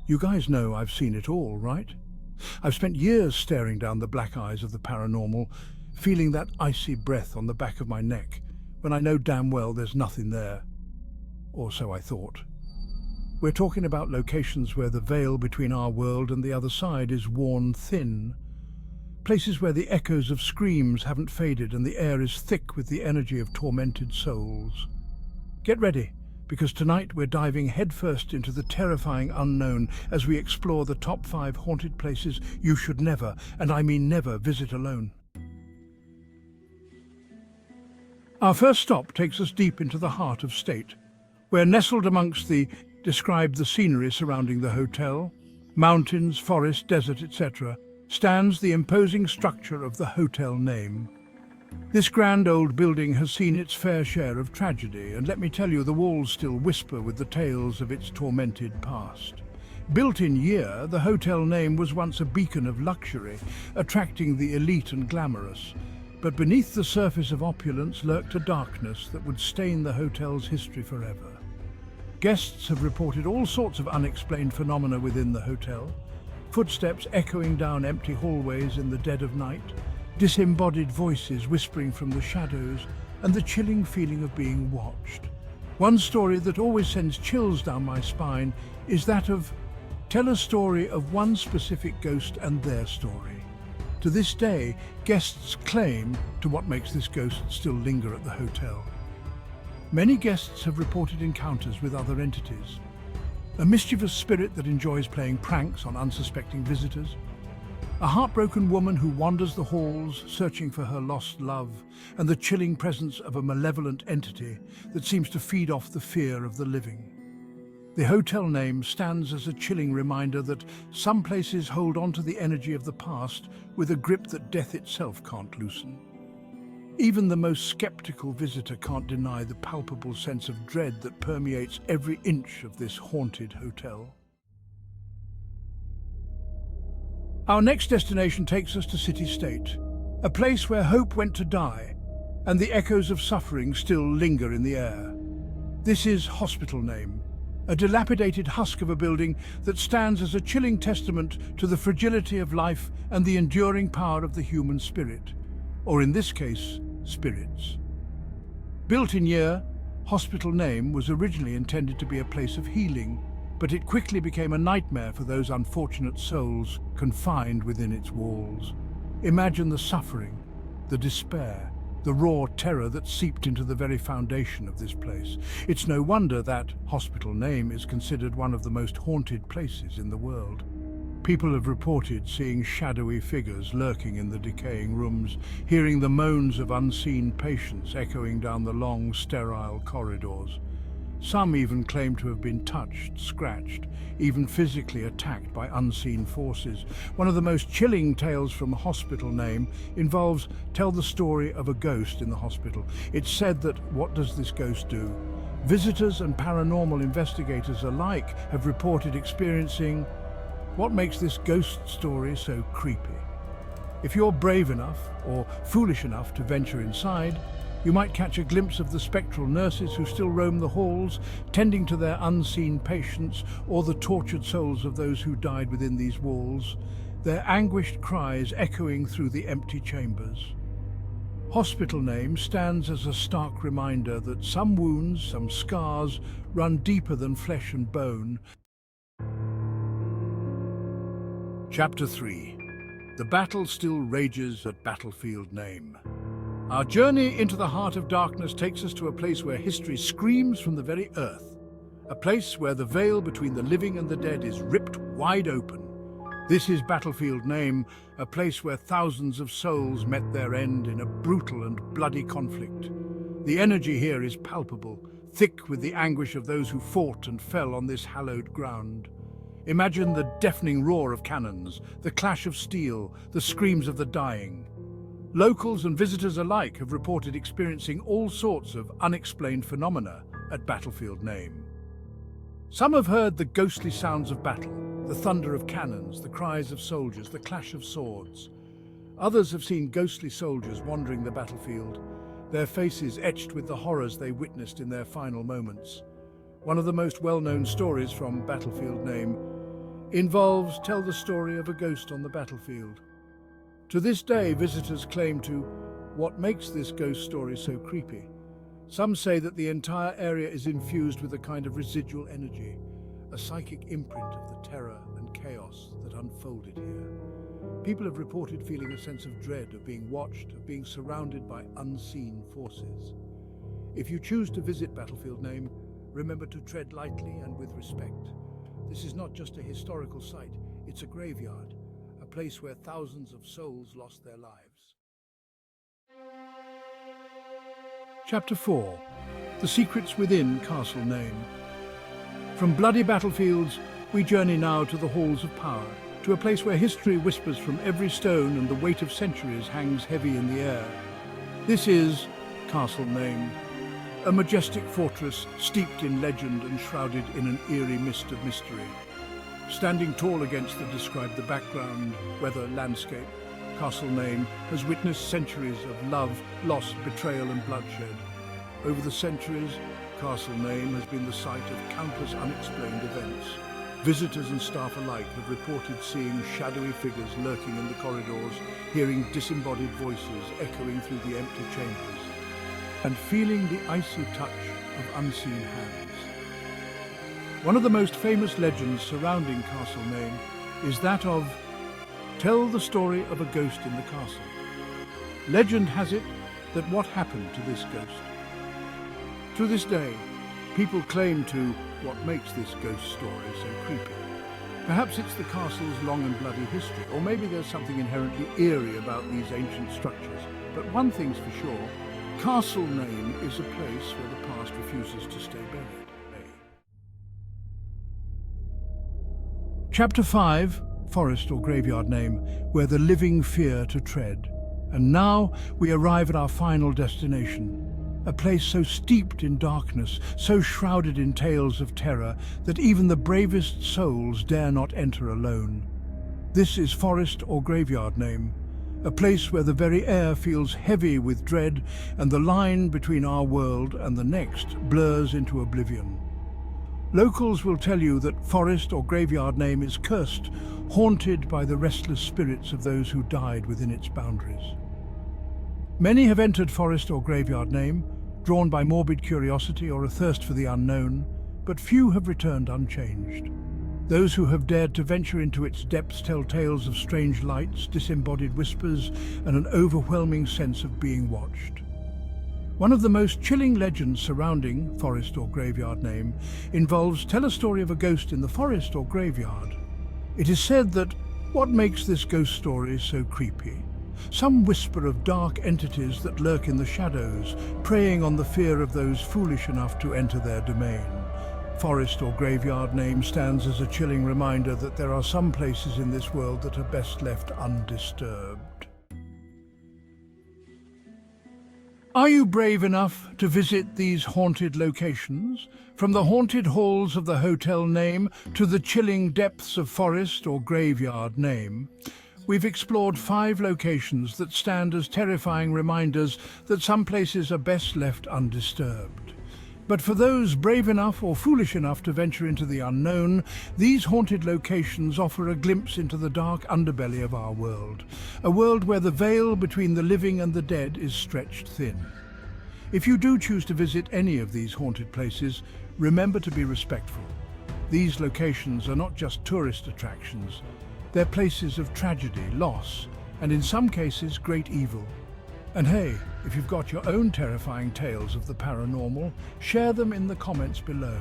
You guys know I've seen it all, right? I've spent years staring down the black eyes of the paranormal, feeling that icy breath on the back of my neck, when I know damn well there's nothing there. Or so I thought. We're talking about locations where the veil between our world and the other side is worn thin. Places where the echoes of screams haven't faded and the air is thick with the energy of tormented souls. Get ready, because tonight we're diving headfirst into the terrifying unknown as we explore the top 5 haunted places you should never, and I mean never, visit alone. Our first stop takes us deep into the heart of state. We're nestled amongst describe the scenery surrounding the hotel. Mountains, forest, desert, etc. stands the imposing structure of the hotel name. This grand old building has seen its fair share of tragedy, and let me tell you, the walls still whisper with the tales of its tormented past. Built in year, the hotel name was once a beacon of luxury, attracting the elite and glamorous. But beneath the surface of opulence lurked a darkness that would stain the hotel's history forever. Guests have reported all sorts of unexplained phenomena within the hotel. Footsteps echoing down empty hallways in the dead of night, disembodied voices whispering from the shadows, and the chilling feeling of being watched. One story that always sends chills down my spine is that of tell a story of one specific ghost and their story. To this day, guests claim to what makes this ghost still linger at the hotel. Many guests have reported encounters with other entities. A mischievous spirit that enjoys playing pranks on unsuspecting visitors. A heartbroken woman who wanders the halls searching for her lost love, and the chilling presence of a malevolent entity that seems to feed off the fear of the living. The hotel name stands as a chilling reminder that some places hold on to the energy of the past with a grip that death itself can't loosen. Even the most skeptical visitor can't deny the palpable sense of dread that permeates every inch of this haunted hotel. Our next destination takes us to City State, a place where hope went to die, and the echoes of suffering still linger in the air. This is Hospital Name, a dilapidated husk of a building that stands as a chilling testament to the fragility of life and the enduring power of the human spirit, or in this case, spirits. Built in year, Hospital Name was originally intended to be a place of healing, but it quickly became a nightmare for those unfortunate souls confined within its walls. Imagine the suffering, the despair, the raw terror that seeped into the very foundation of this place. It's no wonder that Hospital Name is considered one of the most haunted places in the world. People have reported seeing shadowy figures lurking in the decaying rooms, hearing the moans of unseen patients echoing down the long, sterile corridors. Some even claim to have been touched, scratched, even physically attacked by unseen forces. One of the most chilling tales from Hospital Name involves tell the story of a ghost in the hospital. It's said that what does this ghost do? Visitors and paranormal investigators alike have reported experiencing what makes this ghost story so creepy. If you're brave enough or foolish enough to venture inside, you might catch a glimpse of the spectral nurses who still roam the halls, tending to their unseen patients, or the tortured souls of those who died within these walls, their anguished cries echoing through the empty chambers. Hospital Name stands as a stark reminder that some wounds, some scars, run deeper than flesh and bone. Chapter 3. The battle still rages at Battlefield Name. Our journey into the heart of darkness takes us to a place where history screams from the very earth. A place where the veil between the living and the dead is ripped wide open. This is Battlefield Name, a place where thousands of souls met their end in a brutal and bloody conflict. The energy here is palpable, thick with the anguish of those who fought and fell on this hallowed ground. Imagine the deafening roar of cannons, the clash of steel, the screams of the dying. Locals and visitors alike have reported experiencing all sorts of unexplained phenomena at Battlefield Name. Some have heard the ghostly sounds of battle, the thunder of cannons, the cries of soldiers, the clash of swords. Others have seen ghostly soldiers wandering the battlefield, their faces etched with the horrors they witnessed in their final moments. One of the most well-known stories from Battlefield Name involves tell the story of a ghost on the battlefield. To this day, visitors claim to what makes this ghost story so creepy. Some say that the entire area is infused with a kind of residual energy, a psychic imprint of the terror and chaos that unfolded here. People have reported feeling a sense of dread, of being watched, of being surrounded by unseen forces. If you choose to visit Battlefield Name, remember to tread lightly and with respect. This is not just a historical site, it's a graveyard, a place where thousands of souls lost their lives. Chapter 4. The Secrets Within Castle Name. From bloody battlefields, we journey now to the halls of power, to a place where history whispers from every stone and the weight of centuries hangs heavy in the air. This is Castle Name, a majestic fortress steeped in legend and shrouded in an eerie mist of mystery. Standing tall against the background, weather, landscape, Castle Name has witnessed centuries of love, loss, betrayal and bloodshed. Over the centuries, Castle Name has been the site of countless unexplained events. Visitors and staff alike have reported seeing shadowy figures lurking in the corridors, hearing disembodied voices echoing through the empty chambers, and feeling the icy touch of unseen hands. One of the most famous legends surrounding Castle Name is that of tell the story of a ghost in the castle. Legend has it that what happened to this ghost? To this day, people claim to what makes this ghost story so creepy. Perhaps it's the castle's long and bloody history, or maybe there's something inherently eerie about these ancient structures. But one thing's for sure, Castle Name is a place where the past refuses to stay buried. Chapter 5, Forest or Graveyard Name, where the living fear to tread. And now we arrive at our final destination. A place so steeped in darkness, so shrouded in tales of terror, that even the bravest souls dare not enter alone. This is Forest or Graveyard Name, a place where the very air feels heavy with dread and the line between our world and the next blurs into oblivion. Locals will tell you that Forest or Graveyard Name is cursed, haunted by the restless spirits of those who died within its boundaries. Many have entered Forest or Graveyard Name, drawn by morbid curiosity or a thirst for the unknown, but few have returned unchanged. Those who have dared to venture into its depths tell tales of strange lights, disembodied whispers, and an overwhelming sense of being watched. One of the most chilling legends surrounding Forest or Graveyard Name involves tell a story of a ghost in the forest or graveyard. It is said that what makes this ghost story so creepy? Some whisper of dark entities that lurk in the shadows, preying on the fear of those foolish enough to enter their domain. Forest or Graveyard Name stands as a chilling reminder that there are some places in this world that are best left undisturbed. Are you brave enough to visit these haunted locations? From the haunted halls of the Hotel Name to the chilling depths of Forest or Graveyard Name, we've explored 5 locations that stand as terrifying reminders that some places are best left undisturbed. But for those brave enough or foolish enough to venture into the unknown, these haunted locations offer a glimpse into the dark underbelly of our world, a world where the veil between the living and the dead is stretched thin. If you do choose to visit any of these haunted places, remember to be respectful. These locations are not just tourist attractions, they're places of tragedy, loss, and in some cases, great evil. And hey, if you've got your own terrifying tales of the paranormal, share them in the comments below.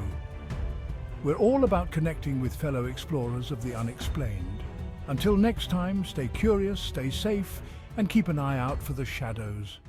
We're all about connecting with fellow explorers of the unexplained. Until next time, stay curious, stay safe, and keep an eye out for the shadows.